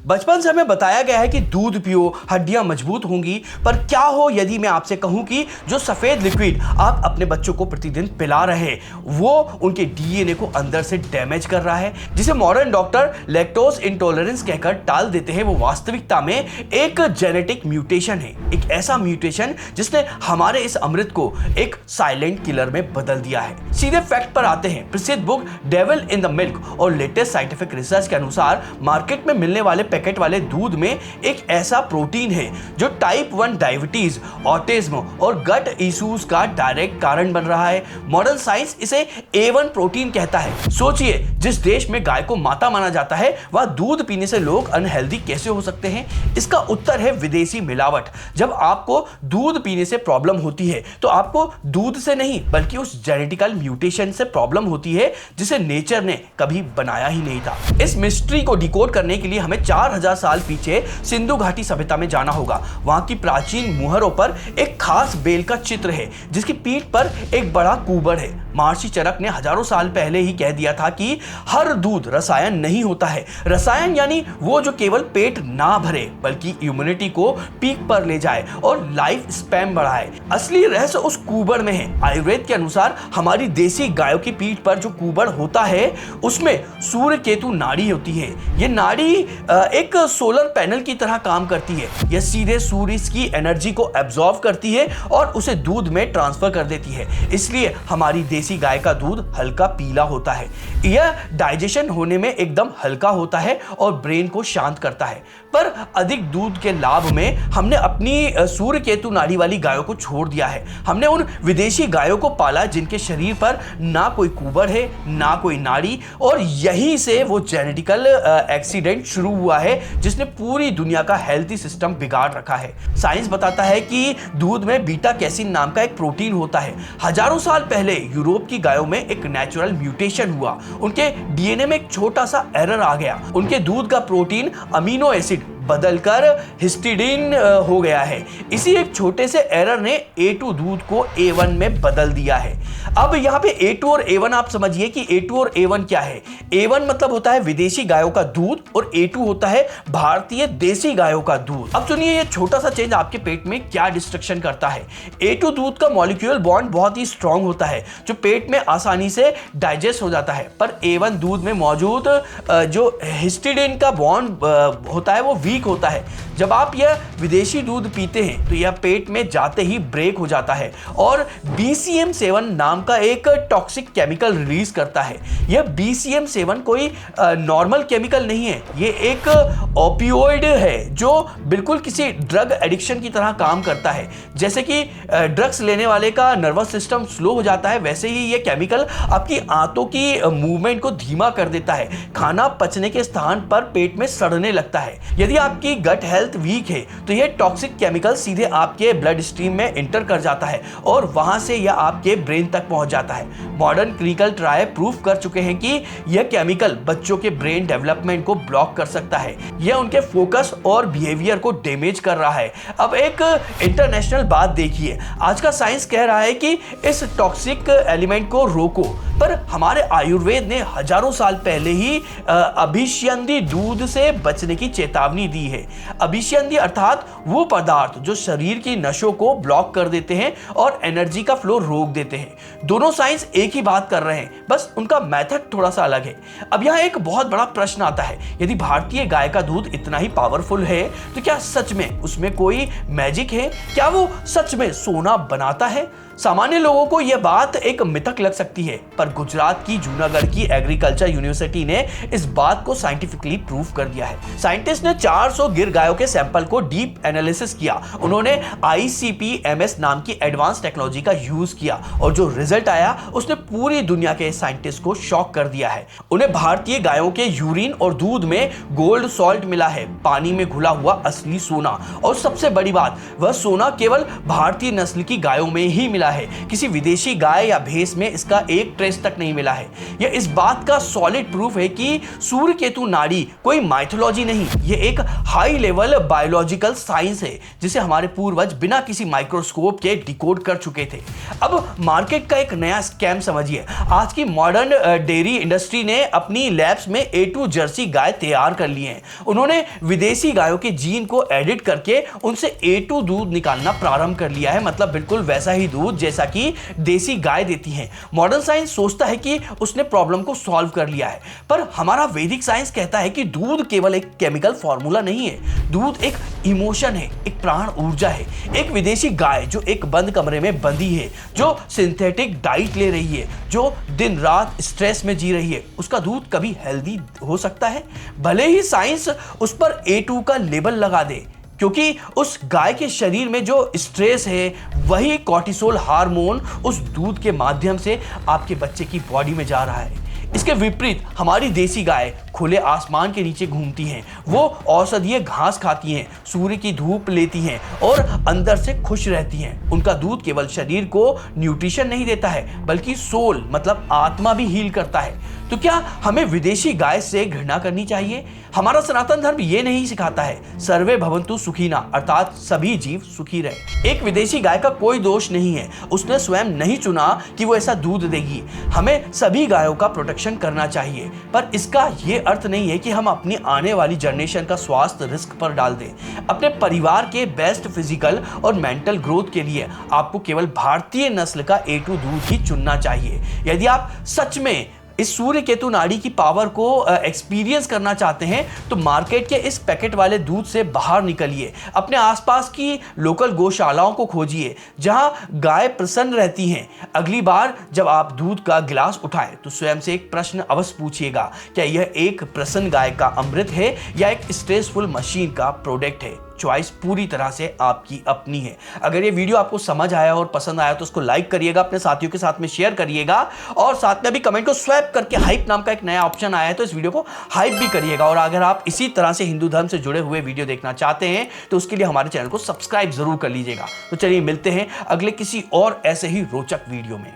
बचपन से हमें बताया गया है कि दूध पियो, हड्डियां मजबूत होंगी, पर क्या हो यदि मैं आपसे कहूं कि जो सफेद लिक्विड आप अपने बच्चों को प्रतिदिन पिला रहे हैं वो उनके डीएनए को अंदर से डैमेज कर रहा है, जिसे मॉडर्न डॉक्टर लैक्टोज इंटॉलरेंस कहकर टाल देते हैं। वो वास्तविकता में एक जेनेटिक म्यूटेशन है, एक ऐसा म्यूटेशन जिसने हमारे इस अमृत को एक साइलेंट किलर में बदल दिया है। सीधे फैक्ट पर आते हैं। प्रसिद्ध book devil in the milk और लेटेस्ट साइंटिफिक रिसर्च के अनुसार मार्केट में मिलने वाले पैकेट वाले दूध में एक ऐसा प्रोटीन है जो टाइप 1 डायबिटीज, ऑटिज्म और गट इश्यूज का डायरेक्ट कारण बन रहा है। मॉडर्न साइंस इसे A1 प्रोटीन कहता है। सोचिए, जिस देश में गाय को माता माना जाता है वह दूध पीने से लोग अनहेल्दी कैसे हो सकते हैं? इसका उत्तर है विदेशी मिलावट। जब आपको दूध पीने से प्रॉब्लम होती है तो आपको दूध से नहीं बल्कि उस जेनेटिकल म्यूटेशन से प्रॉब्लम होती है जिसे नेचर ने कभी बनाया ही नहीं था। इस मिस्ट्री को डिकोड करने के लिए हमें 4000 साल पीछे सिंधु घाटी सभ्यता में जाना होगा। वहां की प्राचीन मुहरों पर एक खास बेल का चित्र है जिसकी पीठ पर एक बड़ा कुबड़ है। महर्षि चरक ने हजारों साल पहले ही कह दिया था कि हर दूध रसायन नहीं होता है। रसायन यानी वो जो केवल पेट ना भरे बल्कि इम्यूनिटी को पीक पर ले जाए और लाइफ स्पैन बढ़ाए। असली रहस्य उस कुबड़ में है। आयुर्वेद के अनुसार हमारी देसी गायों की पीठ पर जो कुबड़ होता है उसमें सूर्य केतु नाड़ी होती है। ये नाड़ी एक सोलर पैनल की तरह काम करती है। यह सीधे सूर्य की एनर्जी को एब्जॉर्ब करती है और उसे दूध में ट्रांसफर कर देती है। इसलिए हमारी देसी गाय का दूध हल्का पीला होता है। यह डाइजेशन होने में एकदम हल्का होता है और ब्रेन को शांत करता है। पर अधिक दूध के लाभ में हमने अपनी सूर्य केतु नाड़ी वाली गायों को छोड़ दिया है। हमने उन विदेशी गायों को पाला जिनके शरीर पर ना कोई कुबड़ है ना कोई नाड़ी, और यहीं से वो जेनेटिकल एक्सीडेंट शुरू हुआ है जिसने पूरी दुनिया का हेल्थी सिस्टम बिगाड़ रखा है। साइंस बताता है कि दूध में बीटा कैसिन नाम का एक प्रोटीन होता है। हजारों साल पहले यूरोप की गायों में एक नेचुरल म्यूटेशन हुआ। उनके डीएनए में एक छोटा सा एरर आ गया। उनके दूध का प्रोटीन अमीनो एसिड बदलकर हिस्टिडीन हो गया है। इसी एक छोटे से एरर ने A2 दूध को A1 में बदल दिया है। अब यहाँ पे A2 और A1 आप समझिए कि A2 और A1 क्या है। A1 मतलब होता है विदेशी गायों का दूध और A2 होता है भारतीय देसी गायों का दूध। अब सुनिए, ये छोटा सा चेंज आपके पेट में क्या डिस्ट्रक्शन करता है। A2 दूध का मॉलिक्यूल बॉन्ड बहुत ही स्ट्रांग होता है जो पेट में आसानी से डाइजेस्ट हो जाता है, पर A1 दूध में मौजूद जो हिस्टिडीन का बॉन्ड होता है वो वीक होता है। जब आप यह विदेशी दूध पीते हैं तो यह पेट में जाते ही ब्रेक हो जाता है और BCM7 नाम का एक टॉक्सिक केमिकल रिलीज करता है। यह BCM7 कोई नॉर्मल केमिकल नहीं है, ये एक ओपियोइड है जो बिल्कुल किसी ड्रग एडिक्शन की तरह काम करता है। जैसे कि ड्रग्स लेने वाले का नर्वस सिस्टम स्लो हो जाता है, वैसे ही यह केमिकल आपकी आंतों की मूवमेंट को धीमा कर देता है। खाना पचने के स्थान पर पेट में सड़ने लगता है। यदि आपकी गट हेल्थ वीक है तो यह टॉक्सिक केमिकल सीधे आपके ब्लड स्ट्रीम में एंटर कर जाता है और वहां से यह आपके ब्रेन तक पहुंच जाता है। मॉडर्न क्लिनिकल ट्रायल प्रूफ कर चुके हैं कि यह केमिकल बच्चों के ब्रेन डेवलपमेंट को ब्लॉक कर सकता है। यह उनके फोकस और बिहेवियर को डैमेज कर रहा है। अब एक इंटरनेशनल बात देखिए, आज का साइंस कह रहा है कि इस टॉक्सिक एलिमेंट को रोको, पर हमारे आयुर्वेद ने हजारों साल पहले ही अभिष्यंदी दूध से बचने की चेतावनी दी है। अभिष्यंदी अर्थात वो पदार्थ जो शरीर की नसों को ब्लॉक कर देते हैं और एनर्जी का फ्लो रोक देते हैं। दोनों साइंस एक ही बात कर रहे हैं, बस उनका मेथड थोड़ा सा अलग है। अब यहाँ एक बहुत बड़ा प्रश्न आता है, यदि भारतीय गाय का दूध इतना ही पावरफुल है तो क्या सच में उसमें कोई मैजिक है? क्या वो सच में सोना बनाता है? सामान्य लोगों को यह बात एक मिथक लग सकती है, पर गुजरात की जूनागढ़ की एग्रीकल्चर यूनिवर्सिटी ने इस बात को साइंटिफिकली प्रूव कर दिया है। साइंटिस्ट ने 400 गिर गायों के सैंपल को डीप एनालिसिस किया। उन्होंने ICP-MS नाम की एडवांस टेक्नोलॉजी का यूज किया और जो रिजल्ट आया उसने पूरी दुनिया के साइंटिस्ट को शॉक कर दिया है। उन्हें भारतीय गायों के यूरिन और दूध में गोल्ड सॉल्ट मिला है, पानी में घुला हुआ असली सोना। और सबसे बड़ी बात, वह सोना केवल भारतीय नस्ल की गायों में ही मिला मिला है, किसी विदेशी गाय या भैंस में इसका एक ट्रेस तक नहीं मिला है। यह इस बात का सॉलिड प्रूफ है कि सूर्य केतु नाड़ी कोई माइथोलॉजी नहीं, यह एक हाई लेवल बायोलॉजिकल साइंस है जिसे हमारे पूर्वज बिना किसी माइक्रोस्कोप के डिकोड कर चुके थे। अब मार्केट का एक नया स्कैम समझिए। आज की मॉडर्न डेयरी इंडस्ट्री ने अपनी लैब्स में A2 जर्सी गाय तैयार कर ली हैं। उन्होंने विदेशी गायों के जीन को एडिट करके उनसे A2 दूध निकालना प्रारंभ कर लिया है, मतलब बिल्कुल वैसा ही दूध जैसा कि देसी गाय देती हैं। मॉडर्न साइंस सोचता है कि उसने प्रॉब्लम को सॉल्व कर लिया है, पर हमारा वैदिक साइंस कहता है कि दूध केवल एक केमिकल फॉर्मूला नहीं है, दूध एक इमोशन है, एक प्राण ऊर्जा है। एक विदेशी गाय जो एक बंद कमरे में बंधी है, जो सिंथेटिक डाइट ले रही है, जो दिन रात स्ट्रेस में जी रही है, उसका दूध कभी हेल्दी हो सकता है? भले ही साइंस उस पर A2 का लेबल लगा दे, क्योंकि उस गाय के शरीर में जो स्ट्रेस है वही कॉर्टिसोल हार्मोन उस दूध के माध्यम से आपके बच्चे की बॉडी में जा रहा है। इसके विपरीत हमारी देसी गाय खुले आसमान के नीचे घूमती हैं, वो औषधीय घास खाती हैं, सूर्य की धूप लेती हैं और अंदर से खुश रहती हैं। उनका दूध केवल शरीर को न्यूट्रिशन नहीं देता है, बल्कि सोल मतलब आत्मा भी हील करता है। तो क्या हमें विदेशी गाय से घृणा करनी चाहिए? हमारा सनातन धर्म ये नहीं सिखाता है सर्वे भवन्तु सुखिना, अर्थात सभी जीव सुखी रहे। एक विदेशी गाय का कोई दोष नहीं है, उसने स्वयं नहीं चुना कि वो ऐसा दूध देगी। हमें सभी गायों का प्रोटेक्शन करना चाहिए, पर इसका ये अर्थ नहीं है कि हम अपनी आने वाली जनरेशन का स्वास्थ्य रिस्क पर डाल दें। अपने परिवार के बेस्ट फिजिकल और मेंटल ग्रोथ के लिए आपको केवल भारतीय नस्ल का A2 दूध ही चुनना चाहिए। यदि आप सच में इस सूर्य केतु नाड़ी की पावर को एक्सपीरियंस करना चाहते हैं तो मार्केट के इस पैकेट वाले दूध से बाहर निकलिए, अपने आसपास की लोकल गौशालाओं को खोजिए जहां गाय प्रसन्न रहती हैं। अगली बार जब आप दूध का गिलास उठाएं तो स्वयं से एक प्रश्न अवश्य पूछिएगा, क्या यह एक प्रसन्न गाय का अमृत है या एक स्ट्रेसफुल मशीन का प्रोडक्ट है? चॉइस पूरी तरह से आपकी अपनी है। अगर ये वीडियो आपको समझ आया और पसंद आया तो उसको लाइक करिएगा, अपने साथियों के साथ में शेयर करिएगा और साथ में भी कमेंट को स्वैप करके हाइप नाम का एक नया ऑप्शन आया है तो इस वीडियो को हाइप भी करिएगा। और अगर आप इसी तरह से हिंदू धर्म से जुड़े हुए वीडियो देखना चाहते हैं तो उसके लिए हमारे चैनल को सब्सक्राइब जरूर कर लीजिएगा। तो चलिए मिलते हैं अगले किसी और ऐसे ही रोचक वीडियो में।